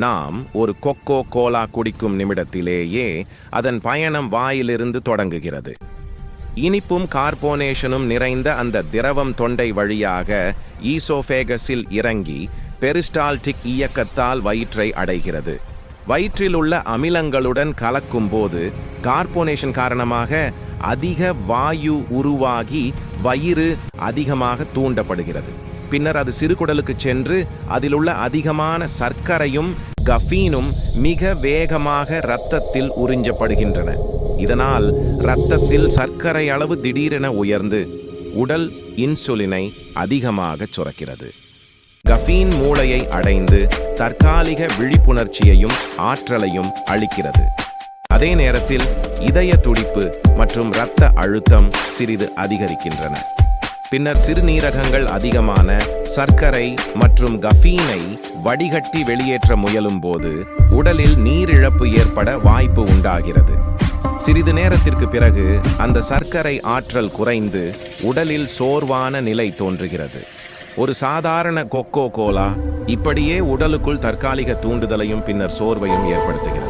நாம் ஒரு Coca Cola குடிக்கும் நிமிடத்திலேயே அதன் பயணம் வாயிலிருந்து தொடங்குகிறது. இனிப்பும் கார்போனேஷனும் நிறைந்த அந்த திரவம் தொண்டை வழியாக ஈசோஃபேகஸில் இறங்கி பெரிஸ்டால்டிக் இயக்கத்தால் வயிற்றை அடைகிறது. வயிற்றில் உள்ள அமிலங்களுடன் கலக்கும் போது கார்போனேஷன் காரணமாக அதிக வாயு உருவாகி வயிறு அதிகமாக தூண்டப்படுகிறது. பின்னர் அது சிறுகுடலுக்கு சென்று அதிலுள்ள அதிகமான சர்க்கரையும் கஃபீனும் மிக வேகமாக இரத்தத்தில் உறிஞ்சப்படுகின்றன. இதனால் இரத்தத்தில் சர்க்கரை அளவு திடீரென உயர்ந்து உடல் இன்சுலினை அதிகமாக சுரக்கிறது. கஃபீன் மூளையை அடைந்து தற்காலிக விழிப்புணர்ச்சியையும் ஆற்றலையும் அளிக்கிறது. அதே நேரத்தில் இதய துடிப்பு மற்றும் இரத்த அழுத்தம் சிறிது அதிகரிக்கின்றன. பின்னர் சிறுநீரகங்கள் அதிகமான சர்க்கரை மற்றும் கஃபீனை வடிகட்டி வெளியேற்ற முயலும் போது உடலில் நீரிழப்பு ஏற்பட வாய்ப்பு உண்டாகிறது. சிறிது நேரத்திற்கு பிறகு அந்த சர்க்கரை ஆற்றல் குறைந்து உடலில் சோர்வான நிலை தோன்றுகிறது. ஒரு சாதாரண கொக்கோ கோலா இப்படியே உடலுக்குள் தற்காலிக தூண்டுதலையும் பின்னர் சோர்வையும் ஏற்படுத்துகிறது.